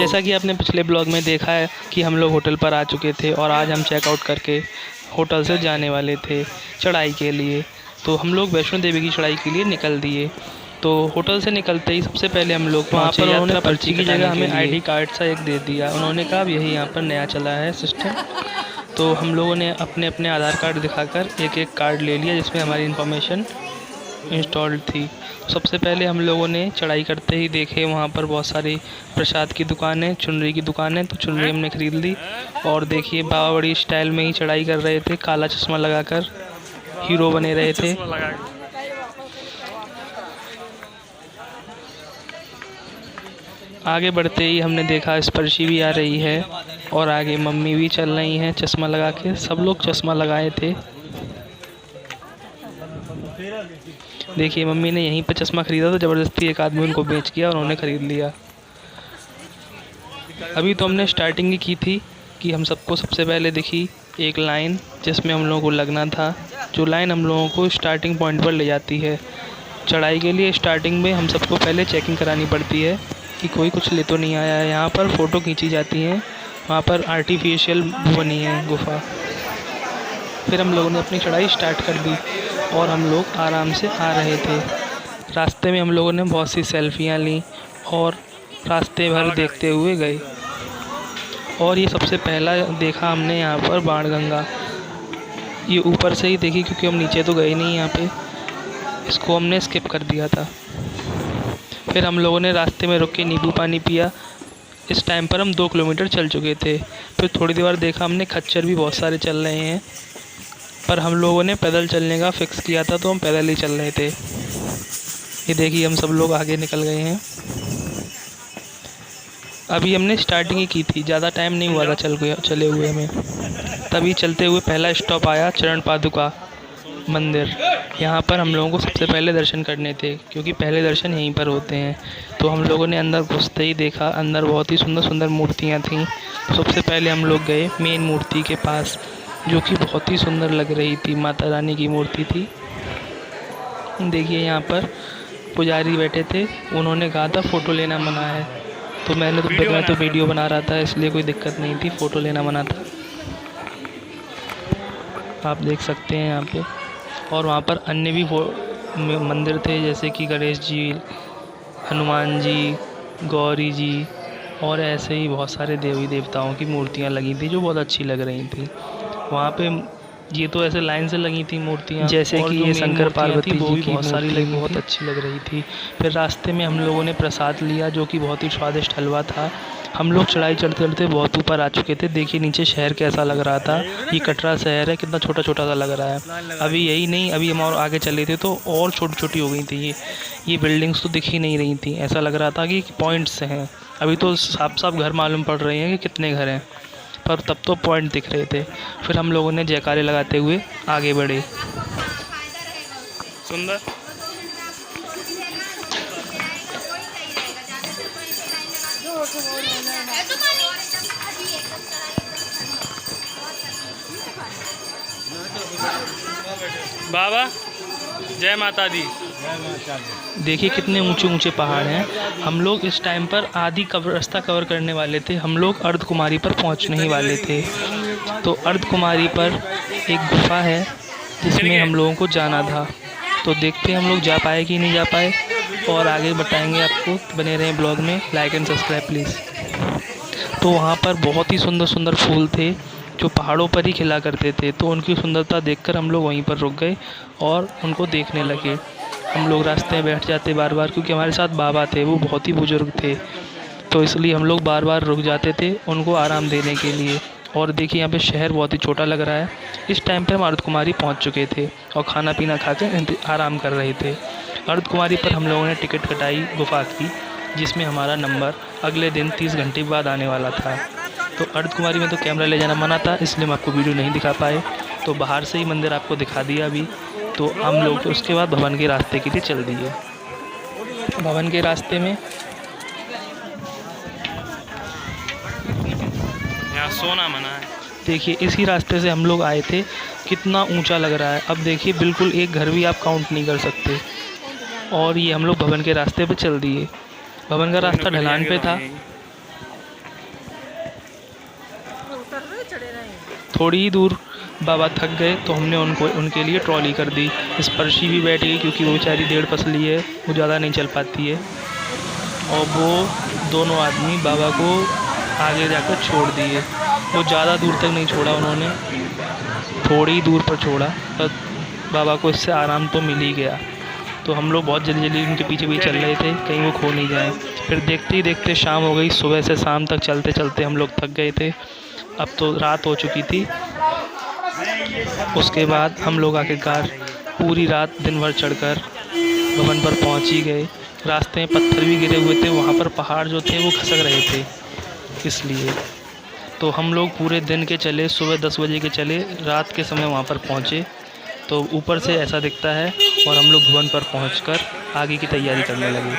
जैसा कि आपने पिछले ब्लॉग में देखा है कि हम लोग होटल पर आ चुके थे और आज हम चेकआउट करके होटल से जाने वाले थे चढ़ाई के लिए। तो हम लोग वैष्णो देवी की चढ़ाई के लिए निकल दिए। तो होटल से निकलते ही सबसे पहले हम लोग वहाँ पर उन्होंने पर्ची की जगह हमें आईडी कार्ड सा एक दे दिया। उन्होंने कहा यही यहाँ पर नया चला है सिस्टम। तो हम लोगों ने अपने अपने आधार कार्ड दिखाकर एक एक कार्ड ले लिया जिसमें हमारी इन्फॉर्मेशन इंस्टॉल्ड थी। सबसे पहले हम लोगों ने चढ़ाई करते ही देखे वहाँ पर बहुत सारी प्रसाद की दुकानें, चुनरी की दुकानें, तो चुनरी हमने ख़रीद ली। और देखिए बाबा बड़ी स्टाइल में ही चढ़ाई कर रहे थे, काला चश्मा लगाकर हीरो बने रहे थे। आगे बढ़ते ही हमने देखा स्पर्शी भी आ रही है और आगे मम्मी भी चल रही हैं चश्मा लगा के। सब लोग चश्मा लगाए थे। देखिए मम्मी ने यहीं पर चश्मा ख़रीदा तो ज़बरदस्ती एक आदमी उनको बेच किया और उन्होंने ख़रीद लिया। अभी तो हमने स्टार्टिंग ही की थी कि हम सबको सबसे पहले दिखी एक लाइन जिसमें हम लोगों को लगना था, जो लाइन हम लोगों को स्टार्टिंग पॉइंट पर ले जाती है। चढ़ाई के लिए स्टार्टिंग में हम सबको पहले चेकिंग करानी पड़ती है कि कोई कुछ ले तो नहीं आया है। यहाँ पर फ़ोटो खींची जाती हैं, वहाँ पर आर्टिफिशियल बनी है गुफ़ा। फिर हम लोगों ने अपनी चढ़ाई स्टार्ट कर दी और हम लोग आराम से आ रहे थे। रास्ते में हम लोगों ने बहुत सी सेल्फियाँ ली और रास्ते भर देखते हुए गए। और ये सबसे पहला देखा हमने यहाँ पर बाणगंगा। ये ऊपर से ही देखी क्योंकि हम नीचे तो गए नहीं, यहाँ पे इसको हमने स्किप कर दिया था। फिर हम लोगों ने रास्ते में रुक के नींबू पानी पिया। इस टाइम पर हम 2 किलोमीटर चल चुके थे। फिर थोड़ी देर बाद देखा हमने खच्चर भी बहुत सारे चल रहे हैं, पर हम लोगों ने पैदल चलने का फ़िक्स किया था तो हम पैदल ही चल रहे थे। ये देखिए हम सब लोग आगे निकल गए हैं। अभी हमने स्टार्टिंग ही की थी, ज़्यादा टाइम नहीं हुआ था चले हुए हमें। तभी चलते हुए पहला स्टॉप आया चरण पादुका मंदिर। यहाँ पर हम लोगों को सबसे पहले दर्शन करने थे क्योंकि पहले दर्शन यहीं पर होते हैं। तो हम लोगों ने अंदर घुसते ही देखा अंदर बहुत ही सुंदर सुंदर मूर्तियाँ थीं। सबसे पहले हम लोग गए मेन मूर्ति के पास जो कि बहुत ही सुंदर लग रही थी, माता रानी की मूर्ति थी। देखिए यहाँ पर पुजारी बैठे थे, उन्होंने कहा था फ़ोटो लेना मना है, तो मैं तो वीडियो बना रहा था इसलिए कोई दिक्कत नहीं थी, फ़ोटो लेना मना था। आप देख सकते हैं यहाँ पे। और वहाँ पर अन्य भी मंदिर थे जैसे कि गणेश जी, हनुमान जी, गौरी जी और ऐसे ही बहुत सारे देवी देवताओं की मूर्तियाँ लगी थी जो बहुत अच्छी लग रही थी। वहाँ पे ये तो ऐसे लाइन से लगी थी मूर्तियाँ, जैसे कि ये शंकर पार्वती जी की बहुत सारी लगी, बहुत अच्छी लग रही थी। फिर रास्ते में हम लोगों ने प्रसाद लिया जो कि बहुत ही स्वादिष्ट हलवा था। हम लोग चढ़ाई चढ़ते चढ़ते बहुत ऊपर आ चुके थे। देखिए नीचे शहर कैसा लग रहा था, ये कटरा शहर है, कितना छोटा छोटा सा लग रहा है। अभी यही नहीं, अभी हम और आगे चले थे तो और छोटी छोटी हो गई थी। ये बिल्डिंग्स तो दिख ही नहीं रही थी, ऐसा लग रहा था कि पॉइंट्स हैं। अभी तो साफ साफ घर मालूम पड़ रहे हैं कि कितने घर हैं, पर तब तो पॉइंट दिख रहे थे। फिर हम लोगों ने जयकारे लगाते हुए आगे बढ़े। सुंदर बाबा जय माता दी। देखिए कितने ऊंचे ऊंचे पहाड़ हैं। हम लोग इस टाइम पर आधी रास्ता कवर करने वाले थे। हम लोग अर्धकुमारी पर पहुंचने ही वाले थे। तो अर्धकुमारी पर एक गुफा है जिसमें हम लोगों को जाना था। तो देखते हैं हम लोग जा पाए कि नहीं जा पाए, और आगे बताएंगे आपको। बने रहें ब्लॉग में, लाइक एंड सब्सक्राइब प्लीज़। तो वहाँ पर बहुत ही सुंदर सुंदर फूल थे जो पहाड़ों पर ही खिला करते थे। तो उनकी सुंदरता देखकर हम लोग वहीं पर रुक गए और उनको देखने लगे। हम लोग रास्ते में बैठ जाते बार बार क्योंकि हमारे साथ बाबा थे, वो बहुत ही बुज़ुर्ग थे, तो इसलिए हम लोग बार बार रुक जाते थे उनको आराम देने के लिए। और देखिए यहाँ पे शहर बहुत ही छोटा लग रहा है। इस टाइम पर हम अर्धकुमारी पहुँच चुके थे और खाना पीना खा कर आराम कर रहे थे। अर्धकुमारी पर हम लोगों ने टिकट कटाई गुफा की, जिसमें हमारा नंबर अगले दिन 30 घंटे बाद आने वाला था। तो अर्धकुमारी में तो कैमरा ले जाना मना था, इसलिए हम आपको वीडियो नहीं दिखा पाए। तो बाहर से ही मंदिर आपको दिखा दिया अभी। तो हम लोग उसके बाद भवन के रास्ते के लिए चल दिए। भवन के रास्ते में यहाँ सोना मना है। देखिए इसी रास्ते से हम लोग आए थे, कितना ऊंचा लग रहा है। अब देखिए बिल्कुल एक घर भी आप काउंट नहीं कर सकते। और ये हम लोग भवन के रास्ते पे चल दिए। भवन का रास्ता ढलान पे था, थोड़ी ही दूर बाबा थक गए तो हमने उनके लिए ट्रॉली कर दी। इस पर शी भी बैठ गई क्योंकि वो बेचारी 1.5 पसली है, वो ज़्यादा नहीं चल पाती है। और वो दोनों आदमी बाबा को आगे जाकर छोड़ दिए। वो ज़्यादा दूर तक नहीं छोड़ा उन्होंने, थोड़ी ही दूर पर छोड़ा, पर बाबा को इससे आराम तो मिल ही गया। तो हम लोग बहुत जल्दी जल्दी उनके पीछे पीछे चल रहे थे, कहीं वो खो नहीं जाए। फिर देखते ही देखते शाम हो गई। सुबह से शाम तक चलते चलते हम लोग थक गए थे, अब तो रात हो चुकी थी। उसके बाद हम लोग आखिरकार पूरी रात दिन भर चढ़कर भवन पर पहुंच ही गए। रास्ते में पत्थर भी गिरे हुए थे, वहाँ पर पहाड़ जो थे वो खसक रहे थे, इसलिए तो हम लोग पूरे दिन के चले, सुबह 10 बजे के चले, रात के समय वहाँ पर पहुँचे। तो ऊपर से ऐसा दिखता है और हम लोग भवन पर पहुंचकर आगे की तैयारी करने लगे।